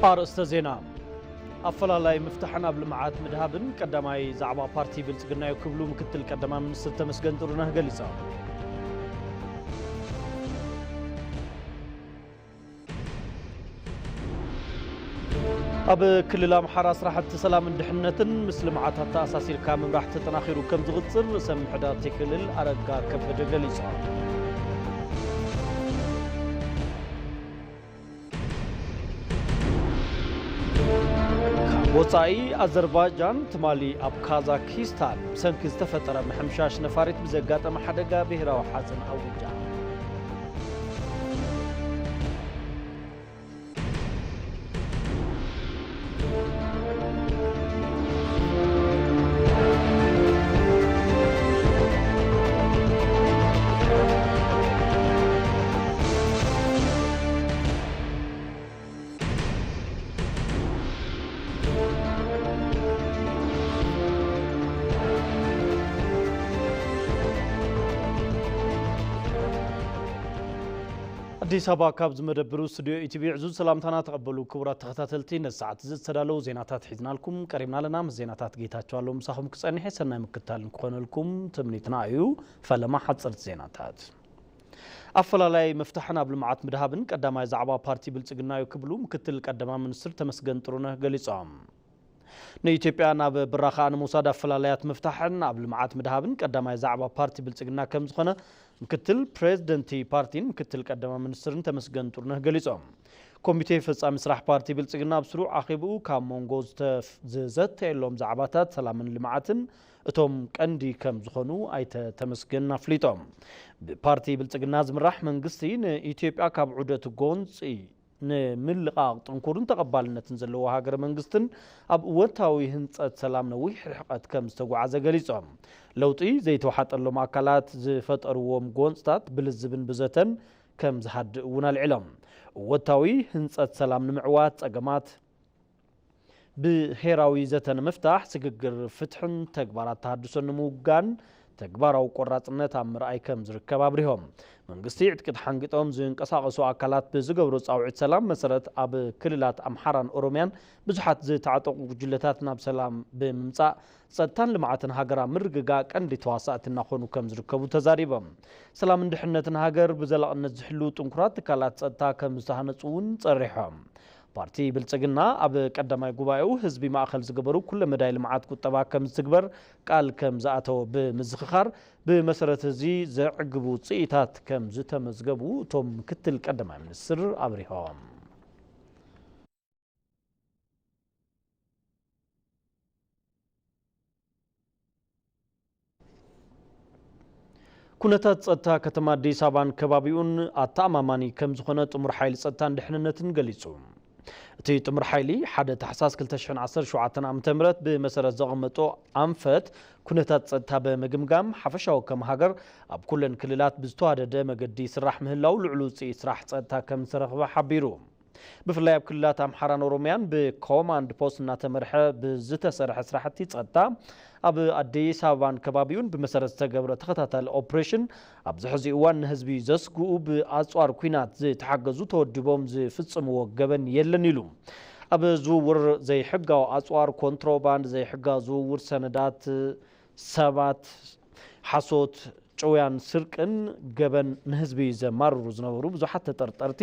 أرسل زينة أفلالاي مفتحنا بالمعات مدهابن قداماي زعبا بارتي بلصقنا يكبلو مكتل قدما منستر تمسجن طرونه غليصا أب كل أمحرا صراحة سلام دحنتن مثل معاتات أساسي الكامل راح تتناخيرو كم تغتصر سم حدا تكلل أرقا كبد غليصا وصاي أذربيجان تمالي أب كازاكستان سنكز تفتر محمشاش نفارت بزقات محدقة بهرا وحسن أوجا አዲስ አበባ ካብ ዝመደብሩ ስቱዲዮ ኢቲቪ ዕዙዝ ሰላምታና ተቀበሉ ክቡራት ተኸታተልቲ ነሰዓት ዝተዳለው ዜናታት ሒዝናልኩም ቀሪብና ለና ዜናታት ጌታቸው አለው ምሳኹም ክጸንሕ ሰናይ ምክታል ንኮነልኩም ትምኒትና እዩ ፈለማ ሓጽርት ዜናታት አፈላላይ መፍታሕና ብልማዓት ምድሃብን ቀዳማይ ዛዕባ ፓርቲ ብልጽግና ይክብሉ ምክትል ቀዳማ ሚኒስትር ተመስገን ጥሩነህ ገሊጾም ንኢትዮጵያ ናብ ብራኻ ንሙሳድ አፈላላያት መፍታሕና ብልማዓት ምድሃብን ቀዳማይ ዛዕባ ፓርቲ ብልጽግና ከም ዝኾነ ምክትል ፕሬዝደንት ፓርቲን ምክትል ቀዳማ ሚኒስትርን ተመስገን ጥሩነህ ገሊጾም ኮሚቴ ፈጻሚ ስራሕ ፓርቲ ብልጽግና ብስሩ አኺቡ ካብ ሞንጎ ዘተየሎም ዛዕባታት ሰላምን ልማዓትን እቶም ቀንዲ ከም ዝኾኑ አይተ ተመስገን አፍሊጦም ፓርቲ ብልጽግና ዝምራሕ መንግስቲ ንኢትዮጵያ ካብ ዑደት ጎንፂ ንምልቃቅ ጥንኩርን ተቀባልነትን ዘለዎ ሃገር መንግስትን ኣብ ወታዊ ህንጸት ሰላም ነዊሕ ርሕቀት ከም ዝተጓዓዘ ገሊጾም ለውጢ ዘይተዋሓጠሎም አካላት ዝፈጠርዎም ጎንጽታት ብልዝብን ብዘተን ከም ዝሃድእ እውን አልዒሎም ወታዊ ህንጸት ሰላም ንምዕዋት ጸገማት ብሄራዊ ዘተን መፍታሕ ስግግር ፍትሕን ተግባራት ተሃድሶን ንምውጋን ተግባራዊ ቆራጽነት አምርአይ ከም ዝርከብ አብሪሆም መንግስቲ ዕጥቅት ሓንግጦም ዝንቀሳቀሱ አካላት ብዝገብሩ ጻውዒት ሰላም መሰረት ኣብ ክልላት አምሓራን ኦሮሚያን ብዙሓት ዝተዓጠቁ ጉጅለታት ናብ ሰላም ብምምጻእ ጸጥታን ልማዓትን ሃገራ ምርግጋ ቀንዲ ተዋሳእቲ እናኾኑ ከም ዝርከቡ ተዛሪቦም ሰላም እንድሕነትን ሃገር ብዘላቅነት ዝሕሉ ጥንኩራት ትካላት ጸጥታ ከም ዝተሃነጹ እውን ጸሪሖም ፓርቲ ብልጽግና ኣብ ቀዳማይ ጉባኤው ህዝቢ ማእኸል ዝገበሩ ኩለ መዳይ ልማዓት ቁጠባ ከም ዝትግበር ቃል ከም ዝኣተወ ብምዝኽኻር ብመሰረት እዚ ዘዕግቡ ጽኢታት ከም ዝተመዝገቡ እቶም ምክትል ቀዳማይ ሚኒስትር አብሪሆም ኩነታት ጸጥታ ከተማ አዲስ አበባን ከባቢኡን አተኣማማኒ ከም ዝኾነ ጥሙር ሓይሊ ጸጥታን ድሕንነትን ገሊጹ እቲ ጥሙር ሓይሊ ሓደ ታሕሳስ 2017 ዓ.ም ብመሰረት ዘቐመጦ ኣንፈት ኩነታት ጸጥታ በመግምጋም ሓፈሻዊ ከም ሃገር ኣብ ኩለን ክልላት ብዝተዋደደ መገዲ ስራሕ ምህላው ልዕሉ ውፅኢት ስራሕ ጸጥታ ከም ዝረኽበ ሓቢሩ ብፍላይ ኣብ ክልላት አምሓራን ኦሮሚያን ብኮማንድ ፖስት እናተመርሐ ብዝተሰርሐ ስራሕቲ ጸጥታ ኣብ አዲስ አበባን ከባቢውን ብመሰረት ዝተገብረ ተኸታታሊ ኦፕሬሽን ኣብ ዝሕዚ እዋን ንህዝቢ ዘስግኡ ብኣጽዋር ኩናት ዝተሓገዙ ተወዲቦም ዝፍጽምዎ ገበን የለን ኢሉ ኣብ ዝውውር ዘይሕጋዊ ኣጽዋር ኮንትሮባንድ ዘይሕጋዊ ዝውውር ሰነዳት ሰባት ሓሶት ጭውያን ስርቅን ገበን ንህዝቢ ዘማርሩ ዝነበሩ ብዙሓት ተጠርጠርቲ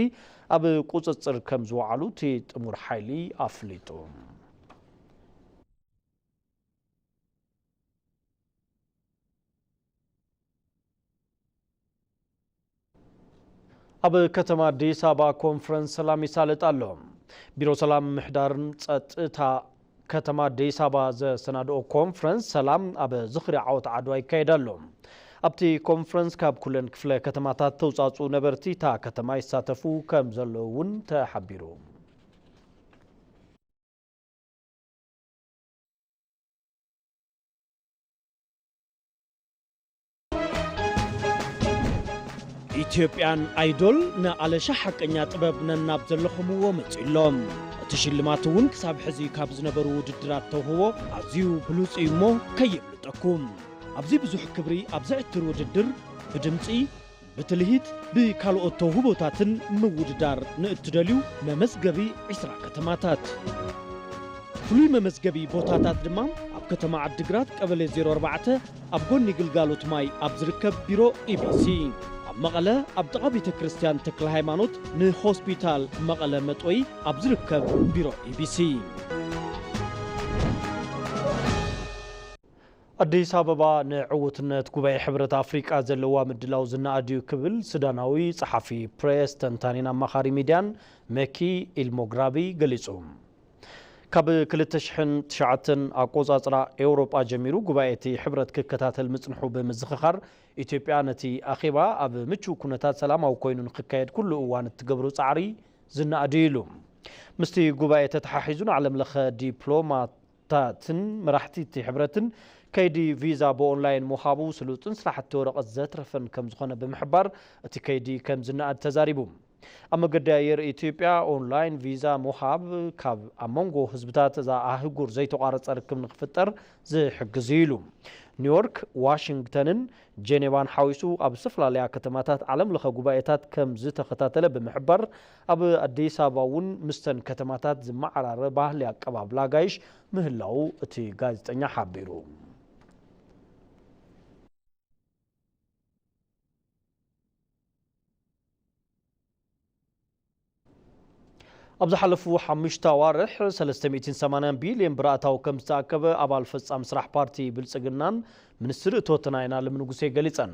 ኣብ ቁጽጽር ከም ዝወዓሉ እቲ ጥሙር ሓይሊ ኣፍሊጡ ኣብ ከተማ አዲስ አበባ ኮንፈረንስ ሰላም ይሳለጥ ኣሎ ቢሮ ሰላም ምሕዳርን ጸጥታ ከተማ አዲስ አበባ ዘሰናድኦ ኮንፈረንስ ሰላም ኣብ ዝኽሪ ዓወት ዓድዋ ይካየድ ኣሎ ኣብቲ ኮንፈረንስ ካብ ኩለን ክፍለ ከተማታት ተውጻጹ ነበርቲ ታ ከተማ ይሳተፉ ከም ዘለዉ እውን ተሓቢሩ ኢትዮጵያን አይዶል ንኣለሻ ሓቀኛ ጥበብ ነናብ ዘለኹምዎ መጽኢሎም እቲ ሽልማት እውን ክሳብ ሕዚ ካብ ዝነበሩ ውድድራት ተውህቦ ኣዝዩ ብሉጽ እዩ እሞ ከየምልጠኩም ኣብዚ ብዙሕ ክብሪ ኣብ ዘዕትር ውድድር ብድምፂ بتلهيت بكالوتو هبوتاتن موددار نأتدليو ممزقبي 10 كتماتات فلوي ممزقبي بوتاتات دمام أب كتما عدقرات قبل 04 أبقوني قلقالوت ماي أبزركب بيرو EBC مقالة أبدأ بيت كريستيان تكل هايمانوت نهوسبيتال مقالة متوي أبزركب بيرو EBC أديس أبابا نعوتنا تكوباي حبرة أفريقيا زلوا مدلاو زنا أديو كبل سوداناوي صحفي بريس تنتانينا مخاري ميدان مكي المغربي قليسهم كاب كلتشحن تشعتن أقوزاطرا أوروبا جميرو قبايتي حبرة ككتاتل مصنحو بمزخخر إثيوبيا نتي أخيبا أب متشو كونتات سلام أو كوينون خكايد كل أوان تقبرو صعري زنا أديلو مستي قبايتي تحاحيزون على ملخ ديبلوماتاتن مراحتي حبرتن كيدي فيزا بو اونلاين مخابو سلوطن سلاحت ورقه زترفن كم زخونه بمحبار اتي كيدي كم زنا تزاريبو اما قداير اثيوبيا اونلاين فيزا مخاب كاب امونغو حزبتات ذا اهغور زيتقارص ركب نخفطر زحجزيلو نيويورك واشنطنن جنيفان حويسو اب سفلاليا كتماتات عالم لخ غبايتات كم زتخاتله بمحبر اب اديس اباون مستن كتماتات زمعرار باهل يقباب لاغايش مهلاو اتي غازطኛ حبيرو أبز حلفو حمشتا وارح 380 بليون براتاو كم تاكب أبال فصام مسرح بارتي بلصقنان منستر توتناينا لمنغوسي غليصن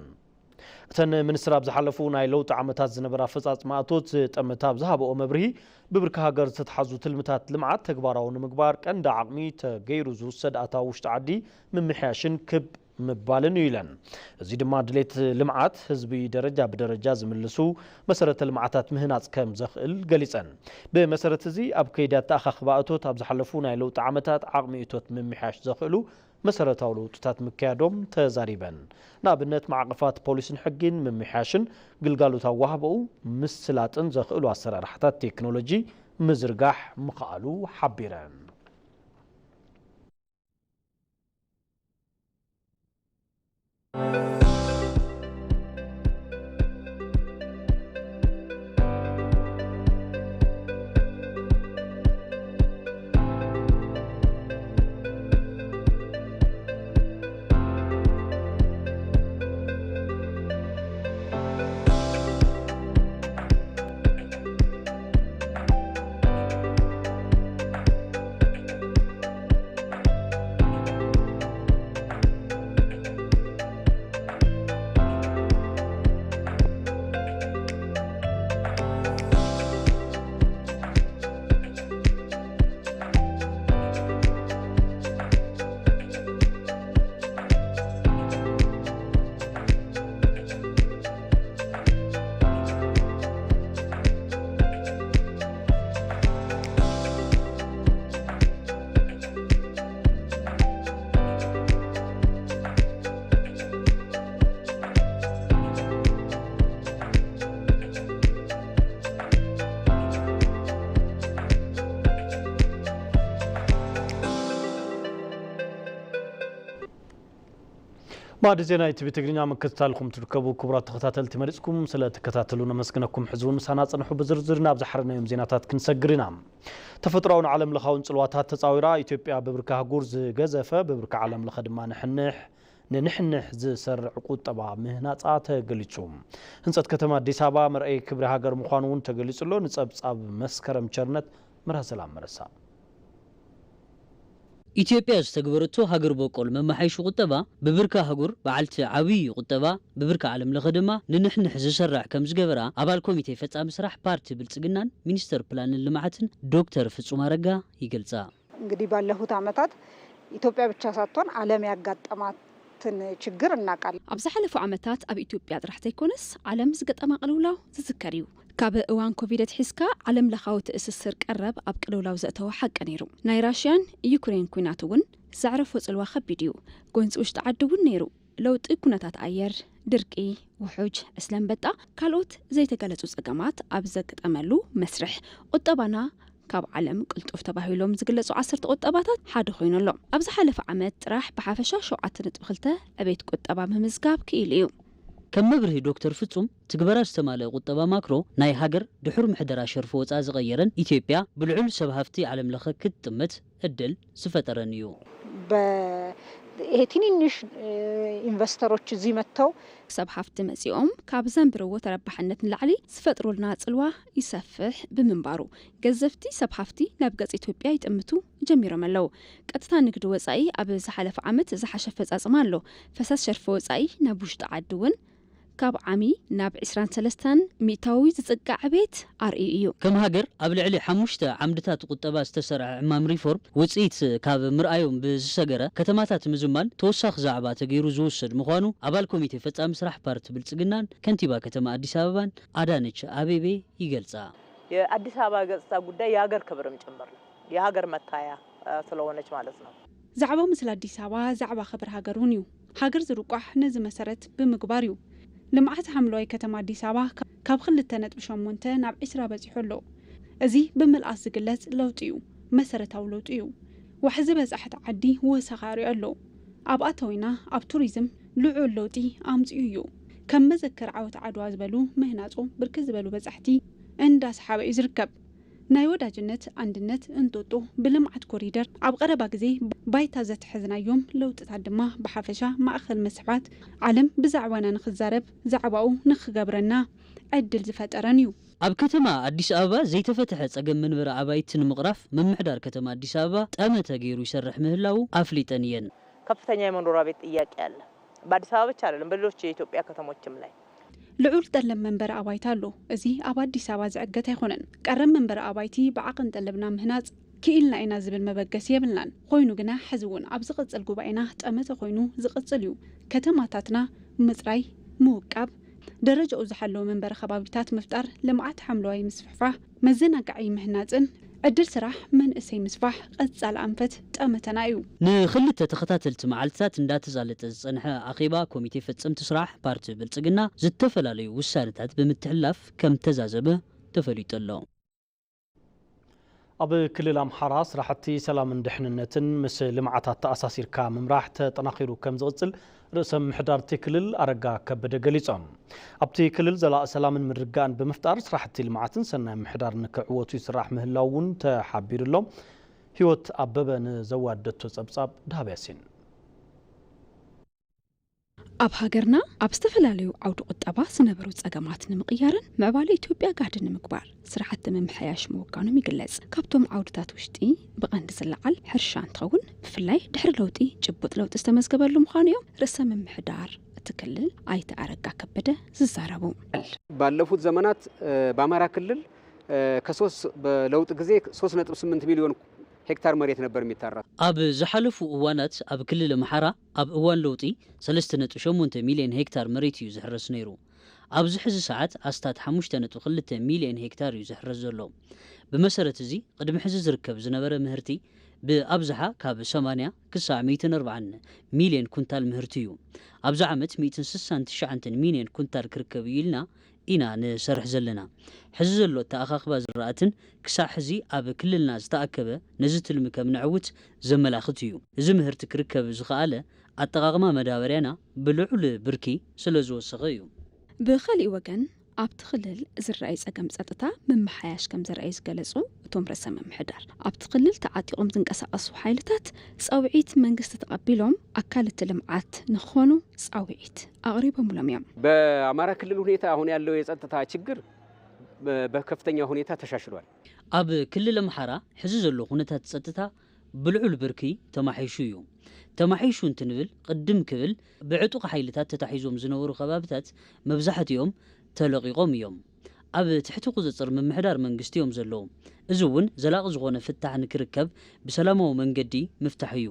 تن منستر أبز حلفو ناي لوط عمتات زنبرا فصاصماتوت تمتا بزهابو مبرهي ببركه هاجر تتحزو تلمتات لمعات تكباراو نمغبار كندا عقمي تغيرو زوسد اتاوش تعدي من محاشن كب مبالن يلن زي دما دليت لمعات حزبي درجه بدرجه زملسو مسرت المعاتات مهناص كم زخل غليصن بمسرت زي اب كيدات اخخبااتوت اب زحلفو ناي لوط عمتات عقميتوت ممحاش زخلو مسرتاو لوطታት مكيادوم تزاريبن نابنت معقفات بوليسن حقين ممحاشن غلغالوتا وهبو مسلاطن زخلو اسرارحታት تكنولوجي مزرغاح مقالو حبيرن بعد زينا يتبي تقرينا من كتالكم تركبوا كبرات تختاتل تمرسكم سلا تكتاتلونا مسكنكم حزون مسانا صنحو بزرزرنا بزحرنا يوم زيناتات كنسجرنا تفطرون عالم لخاون صلواتات تصاويرا إثيوبيا ببركة غورز جزفة ببركة عالم لخدمة نحنح زسر عقود طبعا مهنات قليتشوم هنصت كتما أديس أبابا مرأي كبر هاجر مخانون تقليتشلو نصاب مسكرم شرنت مرها سلام مرسا ኢትዮጵያ ዝተገበረቶ ሃገር በቆል መማሓይሽ ቁጠባ በብርካ ሃገር በዓልቲ ዓብይ ቁጠባ በብርካ ዓለም ለኸ ድማ ንንሕንሕ ዝሰርዕ ከም ዝገበራ ኣባል ኮሚቴ ፈጻሚ ስራሕ ፓርቲ ብልጽግናን ሚኒስተር ፕላንን ልማዓትን ዶክተር ፍጹም አረጋ ይገልጻ። እንግዲህ ባለፉት ዓመታት ኢትዮጵያ ብቻ ሳትሆን ዓለም ያጋጠማትን ችግር እናቃለን። ኣብ ዝሓለፉ ዓመታት ኣብ ኢትዮጵያ ጥራሕ ዘይኮነስ ዓለም ዝገጠማ ቅልውላው ዝዝከር እዩ። ካብ እዋን ኮቪድ ተሕስካ ዓለም ለኻዊ ትእስስር ቀረብ ኣብ ቅልውላው ዘእተወ ሓቂ ነይሩ። ናይ ራሽያን ዩክሬን ኩናት እውን ዘዕረፎ ጽልዋ ከቢድ እዩ። ጎንፂ ውሽጢ ዓዲ እውን ነይሩ። ለውጢ ኩነታት ኣየር፣ ድርቂ፣ ውሑጅ፣ እስለንበጣ ካልኦት ዘይተገለጹ ጸገማት ኣብ ዘገጠመሉ መስርሕ ቁጠባና ካብ ዓለም ቅልጡፍ ተባሂሎም ዝግለጹ 10 ቁጠባታት ሓደ ኮይኑ ኣሎ። ኣብ ዝሓለፈ ዓመት ጥራሕ ብሓፈሻ 7.2 ዕቤት ቁጠባ ምምዝጋብ ክኢሉ እዩ። كم مبرهي دكتور فتصوم تكبر استمالة قطبة ماكرو ناي هاجر دحور محدرة شرف وصاز غيرن إثيوبيا بالعل سبهفتي على ملخ كتمت الدل سفترنيو ትንንሽ ኢንቨስተሮች እዚህ መጥተው ሰብ ሃፍቲ መጺኦም ካብ ዘንብርዎ ተረባሕነት ንላዕሊ ዝፈጥሩልና ጽልዋ ይሰፍሕ ብምንባሩ ገዘፍቲ ሰብ ሃፍቲ ናብ ገጽ ኢትዮጵያ ይጥምቱ ጀሚሮም ኣለው ቀጥታ ንግዲ ወጻኢ ኣብ ዝሓለፈ ዓመት ዝሓሸ ፈጻጽማ ኣሎ ፈሳስ ሸርፈ ወጻኢ ናብ ውሽጢ ዓዲ እውን ካብ ዓሚ ናብ 23 ሚታዊ ዝጽጋዕ ቤት ኣርኢ እዩ ከም ሃገር ኣብ ልዕሊ 5 ዓምድታት ቁጠባ ዝተሰርዐ ዕማም ሪፎርም ውጽኢት ካብ ምርኣዮም ብዝሰገረ ከተማታት ምዝማል ተወሳኺ ዛዕባ ተገይሩ ዝውሰድ ምዃኑ ኣባል ኮሚቴ ፈጻሚ ስራሕ ፓርቲ ብልጽግናን ከንቲባ ከተማ አዲስ አበባን አዳነች አቤቤ ይገልጻ። የአዲስ አበባ ገጽታ ጉዳይ የሀገር ክብርም ጭምር ነው የሀገር መታያ ስለሆነች ማለት ነው። ዛዕባው ምስለ አዲስ አበባ ዛዕባ ክብር ሀገሩን እዩ ሀገር ዝርቋሕ ነዚ መሰረት ብምግባር እዩ ልምዓት ሓምለዋይ ከተማ አዲስ አበባ ካብ 2.8 ናብ 20 በፂሑ ኣሎ እዚ ብምልኣስ ዝግለጽ ለውጢ እዩ መሰረታዊ ለውጢ እዩ ወሕዚ በጻሕቲ ዓዲ ወሰኻሪ ኣሎ ኣብ ኣተዊና ኣብ ቱሪዝም ልዑል ለውጢ ኣምጽኡ እዩ ከም መዘከር ዓወት ዓድዋ ዝበሉ ምህናጾ ብርክ ዝበሉ በጻሕቲ እንዳስሓበ እዩ ዝርከብ ናይ ወዳጅነት አንድነት እንጦጦ ብልምዓት ኮሪደር ኣብ ቀረባ ግዜ ባይታ ዘትሕዝናዮም ለውጥታት ድማ ብሓፈሻ ማእኸል መስሕባት ዓለም ብዛዕባና ንኽዛረብ ዛዕባኡ ንኽገብረና ዕድል ዝፈጠረን እዩ ኣብ ከተማ አዲስ አበባ ዘይተፈተሐ ጸገም መንበረ አባይት ንምቕራፍ መምሕዳር ከተማ አዲስ አበባ ጠመተ ገይሩ ይሰርሕ ምህላው አፍሊጠን የን ከፍተኛ የመኖሪያ ቤት ጥያቄ አለ በአዲስ አበባ ብቻ አይደለም በሌሎች የኢትዮጵያ ከተሞችም ላይ ልዑል ጠለም መንበረ አባይት ኣሎ እዚ ኣብ አዲስ አበባ ዝዕገት ኣይኮነን ቀረም መንበረ አባይቲ ብዓቕን ጠለብና ምህናጽ ክኢልና ኢና ዝብል መበገስ የብልናን ኮይኑ ግና ሕዚ እውን ኣብ ዝቕጽል ጉባኤና ጠመተ ኮይኑ ዝቕጽል እዩ ከተማታትና ምጽራይ ምውቃብ ደረጃኡ ዝሓለወ መንበረ ከባቢታት ምፍጣር ልምዓት ሓምለዋይ ምስፍሕፋሕ መዘናግዒ ምህናጽን ዕድል ስራሕ መንእሰይ ምስፋሕ ቀጻል ኣንፈት ጠመተና እዩ ንኽልተ ተኸታተልቲ መዓልትታት እንዳተዛለጠ ዝጸንሐ ኣኼባ ኮሚቴ ፈጸምቲ ስራሕ ፓርቲ ብልጽግና ዝተፈላለዩ ውሳነታት ብምትሕላፍ ከም ተዛዘበ ተፈሊጡ ኣሎ። ኣብ ክልል ኣምሓራ ስራሕቲ ሰላምን ድሕንነትን ምስ ልምዓታት ተኣሳሲርካ ምምራሕ ተጠናኺሩ ከም ዝቕጽል ርእሰ ምሕዳርቲ ክልል ኣረጋ ከበደ ገሊጾም ኣብቲ ክልል ዘላቒ ሰላምን ምድርጋእን ብምፍጣር ስራሕቲ ልምዓትን ሰናይ ምሕዳር ንክዕወቱ ይስራሕ ምህላው እውን ተሓቢሩሎም ህይወት ኣበበ ንዘዋደቶ ጸብጻብ ዳብያሲን ኣብ ሃገርና ኣብ ዝተፈላለዩ ዓውዲ ቁጠባ ዝነበሩ ጸገማት ንምቕያርን ምዕባለ ኢትዮጵያ ጋድ ንምግባር ስራሕቲ ምምሕያሽ ምውቃኖም ይግለጽ ካብቶም ዓውድታት ውሽጢ ብቐንዲ ዝለዓል ሕርሻ እንትኸውን ብፍላይ ድሕሪ ለውጢ ጭቡጥ ለውጢ ዝተመዝገበሉ ምዃኑ እዮም ርእሰ ምምሕዳር እቲ ክልል ኣይተ ኣረጋ ከበደ ዝዛረቡ ባለፉት ዘመናት በአማራ ክልል በለውጥ ጊዜ 3.8 ሚሊዮን ሄክታር መሬት ነበር የሚታረስ ኣብ ዝሓለፉ እዋናት ኣብ ክልል ኣምሓራ ኣብ እዋን ለውጢ 3.8 ሚሊዮን ሄክታር መሬት እዩ ዝሕረስ ነይሩ ኣብዚ ሕዚ ሰዓት ኣስታት 5.2 ሚሊዮን ሄክታር እዩ ዝሕረስ ዘሎ ብመሰረት እዚ ቅድሚ ሕዚ ዝርከብ ዝነበረ ምህርቲ ብኣብዝሓ ካብ 80 ክሳብ 140 ሚሊዮን ኩንታል ምህርቲ እዩ ኣብዚ ዓመት 169 ሚሊዮን ኩንታል ክርከብ ኢልና ኢና ንሰርሕ ዘለና ሕዚ ዘሎ ተኣኻኽባ ዝረኣትን ክሳብ ሕዚ ኣብ ክልልና ዝተኣከበ ነዚ ትልሚ ከም ንዕውት ዘመላኽት እዩ እዚ ምህርቲ ክርከብ ዝኸኣለ ኣጠቓቕማ መዳበርያና ብልዑል ብርኪ ስለ ዝወሰኸ እዩ ብኻሊእ ወገን ኣብቲ ክልል ዝረኣይ ጸገም ጸጥታ ምምሓያሽ ከም ዘርአዩ ዝገለጹ እቶም ርእሰ ምምሕዳር ኣብቲ ክልል ተዓጢቖም ዝንቀሳቐሱ ሓይልታት ጸውዒት መንግስቲ ተቐቢሎም ኣካል እቲ ልምዓት ንኾኑ ጸውዒት ኣቕሪቦምሎም እዮም በአማራ ክልል ሁኔታ አሁን ያለው የጸጥታ ችግር በከፍተኛ ሁኔታ ተሻሽሏል ኣብ ክልል ኣምሓራ ሕዚ ዘሎ ኩነታት ጸጥታ ብልዑል ብርኪ ተማሒሹ እዩ ተማሒሹ እንትንብል ቅድም ክብል ብዕጡቕ ሓይልታት ተታሒዞም ዝነበሩ ከባቢታት መብዛሕትኦም ተለቂቆም እዮም ኣብ ትሕቲ ቁፅፅር ምምሕዳር መንግስቲ እዮም ዘለዉ እዚ እውን ዘላቂ ዝኾነ ፍታሕ ንክርከብ ብሰላማዊ መንገዲ ምፍታሕ እዩ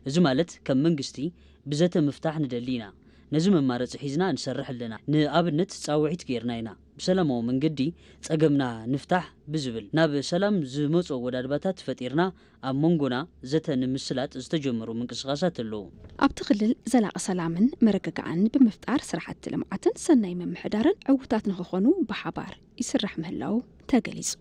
እዚ ማለት ከም መንግስቲ ብዘተ ምፍታሕ ንደሊና ነዚ መማረፂ ሒዝና እንሰርሕ ኣለና ንኣብነት ጻውዒት ጌርና ኢና ብሰላማዊ መንገዲ ጸገምና ንፍታሕ ብዝብል ናብ ሰላም ዝመፁ ወዳድባታት ፈጢርና ኣብ መንጎና ዘተ ንምስላጥ ዝተጀመሩ ምንቅስቃሳት ኣለዉ ኣብቲ ክልል ዘላቂ ሰላምን መረጋጋዕን ብምፍጣር ስራሕቲ ልምዓትን ሰናይ ምምሕዳርን ዕውታት ንክኾኑ ብሓባር ይስራሕ ምህላው ተገሊጹ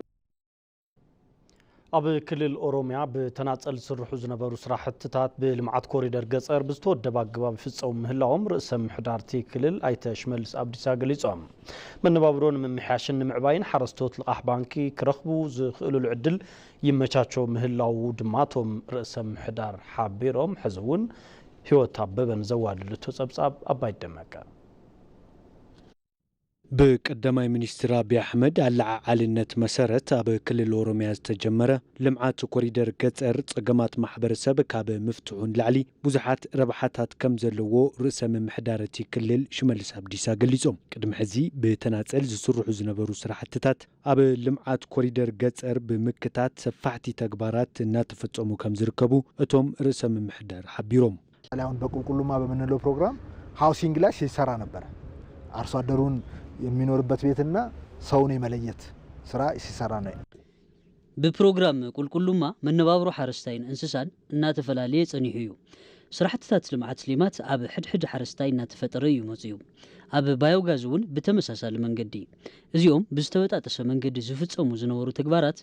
ኣብ ክልል ኦሮሚያ ብተናጸል ዝስርሑ ዝነበሩ ስራሕትታት ብልምዓት ኮሪደር ገጸር ብዝተወደበ ኣገባብ ይፍጸሙ ምህላዎም ርእሰ ምሕዳርቲ ክልል ኣይተ ሽመልስ አብዲሳ ገሊጾም መነባብሮን ምምሕያሽን ንምዕባይን ሓረስቶት ልቓሕ ባንኪ ክረኽቡ ዝኽእሉሉ ዕድል ይመቻቸው ምህላው ድማ እቶም ርእሰ ምሕዳር ሓቢሮም ሕዚ እውን ህይወት ኣበበን ዘዋድድ ተጸብጻብ ኣባይ ደመቀ بقدماي منستر أبي أحمد العالنة مسارات أبي كل الأوروميا استجمرة لمعات كوريدر قطر تقامات محبر سابق أبي مفتوحون لعلي بوزحات ربحات كم زلوو رئيس من محدارتي كلل شمال سابديسا قليزوم قدم حزي بتناصل زسرح زنبرو سراحتتات أبي لمعات كوريدر قطر بمكتات سفحتي تكبارات ناتفتومو كم زركبو أتوم رئيس من محدار حبيروم الآن بقول كل ما بمنلو بروجرام هاوسينج لاش يسرى نبرة أرصادرون የሚኖርበት ቤትና ሰውን የመለየት ስራ ሲሰራ ነው በፕሮግራም ቁልቁሉማ መነባብሮ ሓረስታይን እንስሳን እናተፈላለየ ጸኒሑ እዩ ስራሕትታት ልምዓት ስሊማት ኣብ ሕድሕድ ሓረስታይ እናተፈጠረ እዩ መጽዩ ኣብ ባዮጋዝ እውን ብተመሳሳሊ መንገዲ እዚኦም ብዝተወጣጠሰ መንገዲ ዝፍጸሙ ዝነበሩ ተግባራት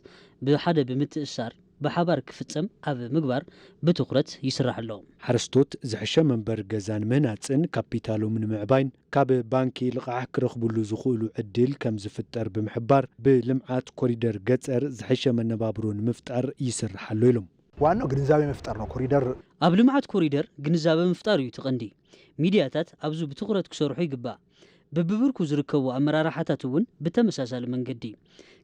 ብሓደ ብምትእሳር بحبار كفتم أب مقبر بتقرت يسرح له حرستوت زحشة منبر جزان مناتن كابيتالو من معبين كاب بانكي لقاح كرخ بلو زخولو عدل كم زفتر بمحبار بلمعات كوريدر جزر زحشة من نبابرون مفتر يسرح له وانو جنزابي مفترنا كوريدر أب لمعات كوريدر جنزابي مفتر يتقندي ميدياتات أبزو بتقرت كسرحي جبا ببركو زركو أمرار حتاتون بتمساسال منقدي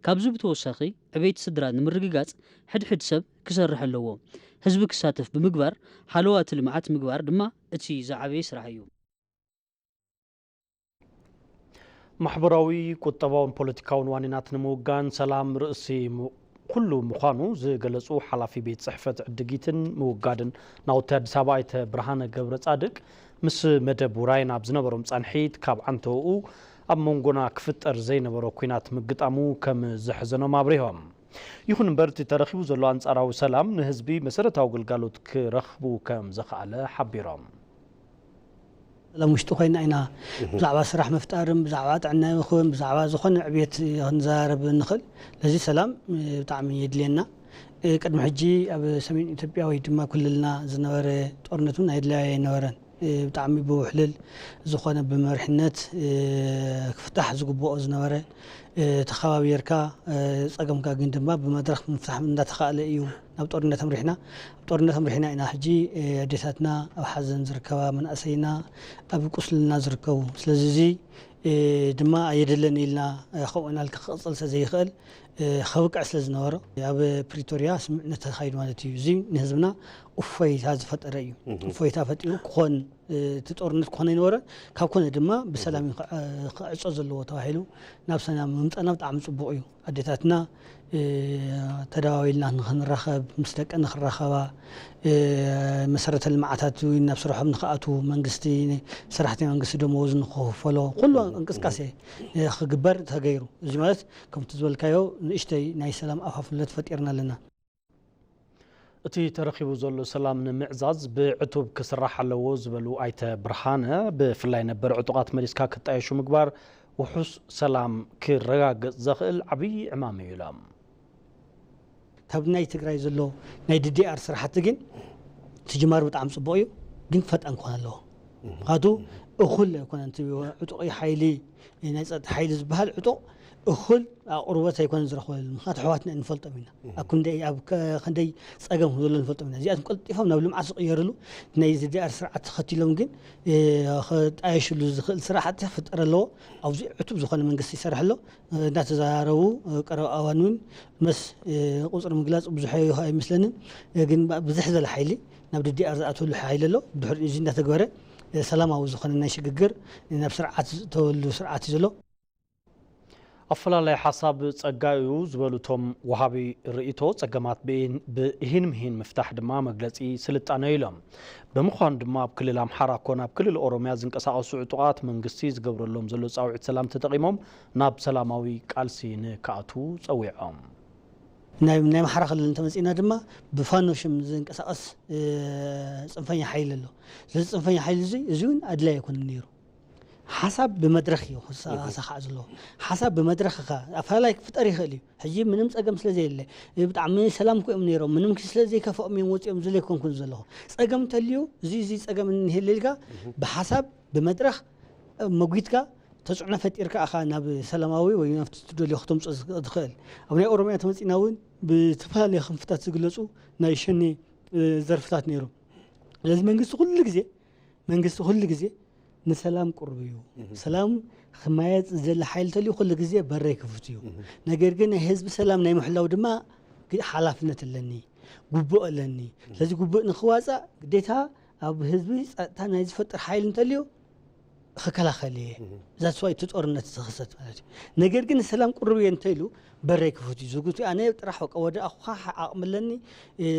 كابزو بتوساخي عبيت صدران مرققات حد سب كسرح اللوو حزبك ساتف بمقبار حلوات المعات مقبار دما اتشي زعبي سرحيو محبراوي كتباون بوليتيكاون وانينات نموغان سلام رئيسي كل مخانو زغلصو حلافي بيت صحفة عدقيتن موغادن ناوتا أديس أبابا ايت برهان قبر صادق مس مدب وراين ابزنبرم صنحيت كاب عنتو اب منغونا كفتر زينبرو كوينات مقطامو كم زحزنو مابريهم يكون برتي ترخيبو زلو انصاراو سلام نهزبي مسرتاو غلغالوت كرخبو كم زخاله حبيرهم لمشتو خينا اينا بزعبا سراح مفتارم بزعبا عنا يخون بزعبا زخون عبيت نزارب نخل لزي سلام بطعم يدلينا قدم حجي اب سمين اثيوبيا وي دما كلنا زنبره طورنتون ايدلاي نورن بطعم بوحلل زخونه بمرحنت كفتح زغبو زنبره تخابيركا صقمكا ግን ድማ بمدرخ مفتاح እንዳተخاله እዩ ናብ ጦርነት ተምሪሕና ኢና ሕጂ ኣዴታትና ኣብ ሓዘን ዝርከባ መንእሰይና ኣብ ቁስልና ዝርከቡ ስለዚ ድማ ኣየደለን ኢልና ኸውና ክቕፅል ዘይኽእል خبق عسل زنوره ኣብ بريتوريا سمعنا تخايد مالتي زين نهزمنا وفيت هذا فترة أيو وفيت فتيو كون تطورنت كون ينوره كابكون دما بسلام عصز اللو تواحلو نفسنا ممتنا بطعم صبوعيو أديتاتنا تداويلنا نخرخب مسلك نخرخبا مسرة المعتات نفس روحهم نخاتو منقستي سرحتي منقستي دموز نخوفلو كله انقسقاسي خجبر تغيرو زمالت كم تزول كايو نشتي ناي سلام أفافلت فتيرنا لنا أتي ترخيبو زولو سلام نمعزاز بعتوب كسراح اللو زبلو آيت برهانة بفلاي نبر عطوقات مريسكا كتايشو مقبار وحس سلام كرقاق زخل عبي عمامي يلام تاب ناي تقراي زلو ناي دي ار سرحات جن تجمار بطعم صبويو جن فتان كون الله هادو أخل يكون أنت عطوقي حيلي ناي صد حيلي زبهال عطوق أخل قربته يكون زرخوا المخاط حواتنا نفلت منها أكون دي أبك خندي سأجم هذول نفلت منها زي أنت قلت يفهمنا ولم عسق يرلو نايز دي أسرعة خطي لهم جن خد عايش له سرعة فترة له أو زي عتب زخنا من قصي سرح له ناس زاروا قرأ أوانون مس قصر مجلس بزحي هاي مثلنا لكن بزحزة الحيلي نبدأ دي أرزعته الحيلة له بدحر يجينا تجوره سلام أو زخنا نايش ججر نبسرعة تولو سرعة زلو أفلا حساب ጸጋዩ ዝበሉቶም ወሃቢ ርእይቶ ጸገማት ብህን ምህን መፍታሕ ድማ መግለጺ ስልጣነ ኢሎም ብምዃኑ ድማ ኣብ ክልል ኣምሓራ ኮነ ኣብ ክልል ኦሮሚያ ዝንቀሳቐሱ ዕጡቓት መንግስቲ ዝገብረሎም ዘሎ ጻውዒት ሰላም ተጠቒሞም ናብ ሰላማዊ ቃልሲ ንክኣቱ ጸዊዖም ናይ ኣምሓራ ክልል እንተመጺና ድማ ብፋኖሽም ዝንቀሳቐስ ጽንፈኛ ሓይሊ ኣሎ ስለዚ ጽንፈኛ ሓይሊ እዚ እውን ኣድላይ ኣይኮነን ነይሩ حسب بمدرخ يو سخع زلو حسب بمدرخ أفلاك فطري خلي حجي منم صقم سلازي اللي بتعمل سلام كو منيرو منم سلازي كفؤ من وصيم زليكم كن زلو صقم تليو زي صقم نهللكا بحسب بمدرخ مغيتكا تصعنا فتيركا اخا ناب سلاماوي وي نفت تدلي ختم تخيل او ني اوروميا تمصينا ون بتفالي خنفتات زغلصو ناي شني زرفتات نيرو لازم منغست كل غزي نسلام قربيو سلام خمايت زل حيل تلي كل غزي بري كفتيو ነገር ግን ህዝብ ሰላም ናይ محلاو ድማ ሓላፍነት ኣለኒ ጉቡእ ኣለኒ ስለዚ ጉቡእ ንኽዋፃ ግዴታ ኣብ ህዝቢ ጸጥታ ናይ ዝፈጥር ሓይል እንተልዩ خكلاخلي ذات واي تطورنت تخصت مالتي ነገር ግን ሰላም ቁርብ እንተይሉ በረይ ክፉት ይዙጉት ኣነ ጥራሕ ወደ ኣخ ኣቅምለኒ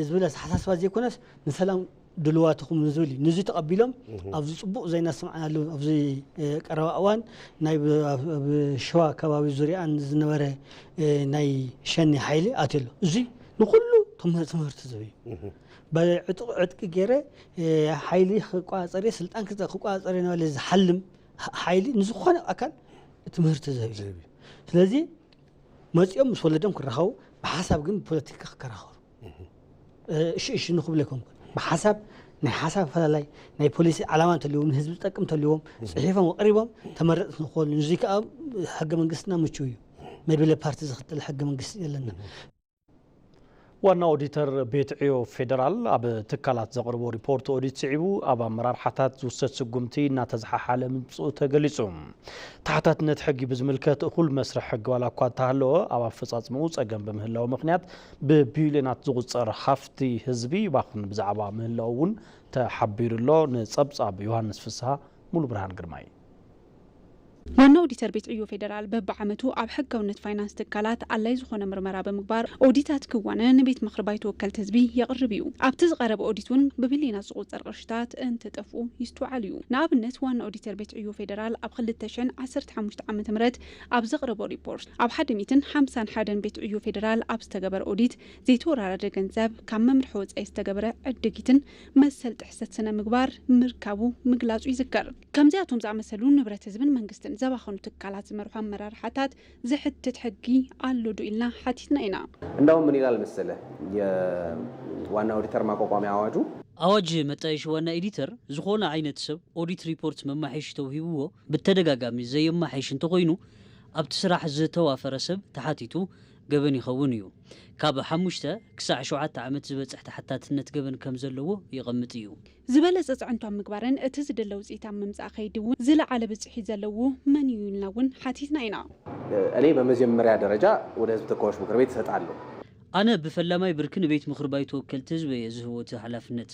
ዝብለ ሓሳስባ ዘይኮነስ ንሰላም ድልዋትኩም ንዝብሊ ንዚ ተቀቢሎም ኣብዚ ጽቡቕ ዘይና ስምዓናሉ ኣብዚ ቀረባ እዋን ናይ ሸዋ ከባቢ ዙርያን ዝነበረ ናይ ሸኒ ሓይሊ ኣትሉ እዚ ንኩሉ ትምህርት ዝብይ بعتق جرى حيلي قاصري سلطان كذا قاصري نوال حلم حيلي نزخون أكل تمهرت زبي لذي ما يوم مسولدهم كرهوا بحسب جن بوليتيكا كرهوا إيش نخبر لكم بحسب نحسب فلا ناي بوليس علامات اليوم حزب تقم اليوم صحيفة وقريبا تمرت نقول نزيك حق من قصنا مشوي ما يبي بارتي زخت الحق من قص يلنا وانا اوديتر بيت عيو فيدرال اب تكالات زقربو ريبورت اوديت سعيبو اب امرار حتات زوست سقمتي نا تزحح حاله مبصو تغليصوم تحتات نت حقي بزملكت كل مسرح حق ولا كواتالو اب فصاصمو صقم بمهلاو مخنيات ببيلينات زغصر حفتي حزبي باخن بزعبا مهلاوون تحبيرلو نصبصاب يوحنس فسها مولو برهان غرماي ዋና ኦዲተር ቤት ዕዮ ፌደራል በብዓመቱ ኣብ ሕጋውነት ፋይናንስ ትካላት ኣላይ ዝኾነ ምርመራ ብምግባር ኦዲታት ክዋነ ንቤት ምክሪ ባይቶ ወከልቲ ህዝቢ የቕርብ እዩ ኣብቲ ዝቐረበ ኦዲት እውን ብቢልዮናት ዝቑፀር ቅርሽታት እንትጠፍኡ ይስተዋዓል እዩ ንኣብነት ዋና ኦዲተር ቤት ዕዮ ፌደራል ኣብ 2015 ዓመተ ምህረት ኣብ ዘቕረቦ ሪፖርት ኣብ 151 ቤት ዕዮ ፌደራል ኣብ ዝተገበረ ኦዲት ዘይተወራረደ ገንዘብ ካብ መምርሒ ወፃኢ ዝተገበረ ዕድጊትን መሰል ጥሕሰት ስነ ምግባር ምርካቡ ምግላጹ ይዝከር ከምዚኣቶም ዝኣመሰሉ ንብረት ህዝብን መንግስትን زباخون تكالات مرحوم مرار حتات زحت تتحقي على دويلنا حتيتنا إنا. عندهم من يلال مسألة وانا أوديتر ما قوامي عواجو. أواج متى وانا إديتر زخونا عينة سب أوديت ريبورت مما حيش توهيبوه بالتدقاقا من زي ما حيش انتقوينو أبتسراح الزتوا فرسب تحاتيتو قبني خونيو كاب حموشتا كساع شوعات عمت زبط حتى تنت قبن كم زلوه يغمتيو زبالة زعنتو مقبارن اتزد اللوزيتا ممزا خيدو زلا على بزحي زلوه من ينلون حاتيتنا إنا أنا بمزيمريا درجة ودازم تكوش مكر بيت ستعلو أنا بفلما يبركن بيت مخر بايتو وكلت حزب يزهو تحلافنت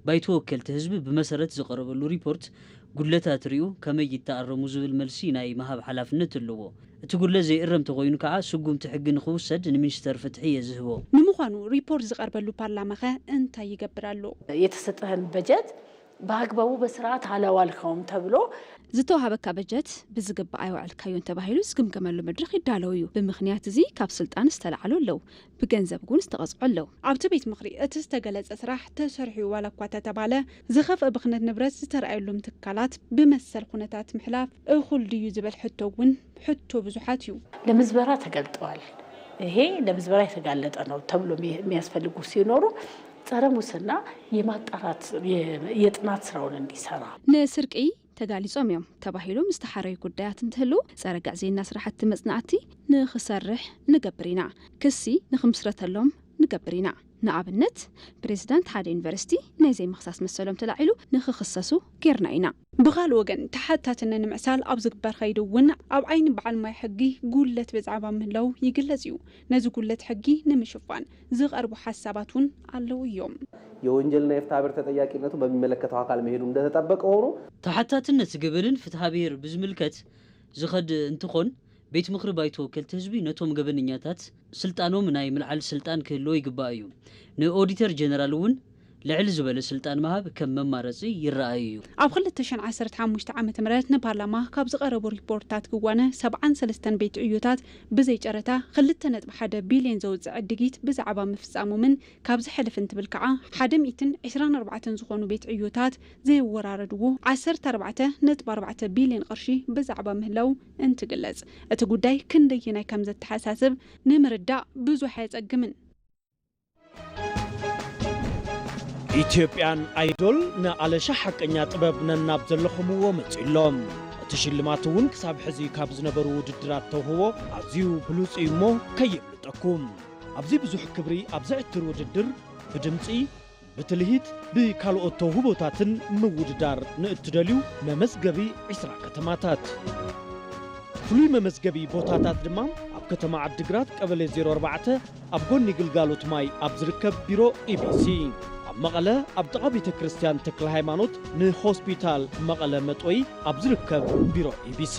بايتو وكلت حزب بمسارة زقرب له ريبورت قلتا تريو كما يتعرمو زبل ملسينا اي مهاب حلافنت اللوو تقول لزي إرم تغوينو كعا سقوم تحق نخوصد نمينستر فتحية زهو نمخانو ريبورت زقرب له بارلامخة انتا يقبرالو يتسطهن بجت باقبو بسرعات على والكم تبلو زتو هابكا بجت بزقب ايو عالكايون تباهيلو سقم كمالو مدرخ يدالويو بمخنيات زي كاب سلطان استلعلو اللو بجنزب قون استغزقو اللو عبتو بيت مخري اتستقلت اسراح تسرحي والا كواتا تبالا زخف ابخنت نبرس ترأيلو متكالات بمسل خونتات محلاف اخول ديو زبال حتوون حتو بزحاتيو لمزبرا تقلطوال هي لمزبرا تقلط انو تبلو مياسفلقو سينورو ጸረ ሙስና የማጣራት የጥናት ስራውን እንዲሰራ ንስርቂ ተጋሊጾም እዮም ተባሂሎም ዝተሓረዩ ጉዳያት እንትህሉ ጸረ ጋዜና ስራሕቲ መጽናዕቲ ንኽሰርሕ ንገብሪና ክሲ ንኽምስረተሎም ንገብሪና ንኣብነት ፕሬዝዳንት ሓደ ዩኒቨርሲቲ ናይ ዘይ መኽሳስ መሰሎም ተላዒሉ ንኽኽሰሱ ጌርና ኢና بغال وجن تحتاتنا نمعسال أبزق برخيدون أو عين بعل ما يحقي قولت بزعبا من لو يقلزيو نزو قولت حقي نمشفان زغ أربو حساباتون على يوم يونجلنا يفتابر تتياكي نتو بملكة عقال مهيرون ده تطبق أورو تحتاتنا تقبلن فتحابير بزملكت زخد انتخون بيت مخرب بايتو كل تزبي نتوم قبل نياتات سلطانو مناي من على سلطان كلو يقبايو نو أوديتر جنرالون ልዕል ዝበለ ስልጣን መሃብ ከም መማረፂ ይረኣዩ እዩ ኣብ 2015 ዓመተ ምህረት ንፓርላማ ካብ ዝቐረቡ ሪፖርታት ክዋነ 73 ቤት ዕዮታት ብዘይ ጨረታ 2.1 ቢልዮን ዘውፅእ ዕድጊት ብዛዕባ ምፍጻሞምን ካብ ዝሕልፍ እንትብል ከዓ 124 ዝኾኑ ቤት ዕዮታት ዘይወራረድዎ 14.4 ቢልዮን ቅርሺ ብዛዕባ ምህላው እንትግለጽ እቲ ጉዳይ ክንደየናይ ከም ዘተሓሳስብ ንምርዳእ ብዙሕ የጸግምን ኢትዮጵያን አይዶል ንኣለሻ ሓቀኛ ጥበብ ነናብ ዘለኹምዎ መጺሎም እቲ ሽልማት እውን ክሳብ ሕዚ ካብ ዝነበሩ ውድድራት ተውህቦ ኣዝዩ ብሉጽ እሞ ከየምልጠኩም ኣብዚ ብዙሕ ክብሪ ኣብ ዘዕትር ውድድር ብድምፂ ብትልሂት ብካልኦት ተውህቦታትን ምውድዳር ንእትደልዩ መመዝገቢ 20 ከተማታት ፍሉይ መመዝገቢ ቦታታት ድማ ኣብ ከተማ ዓዲግራት ቀበሌ 04 ኣብ ጎኒ ግልጋሎት ማይ ኣብ ዝርከብ ቢሮ ኢቢሲ መቐለ ኣብ ጥቓ ቤተ ክርስቲያን ተክለ ሃይማኖት ንሆስፒታል መቐለ መጦይ ኣብ ዝርከብ ቢሮ ኢቢሲ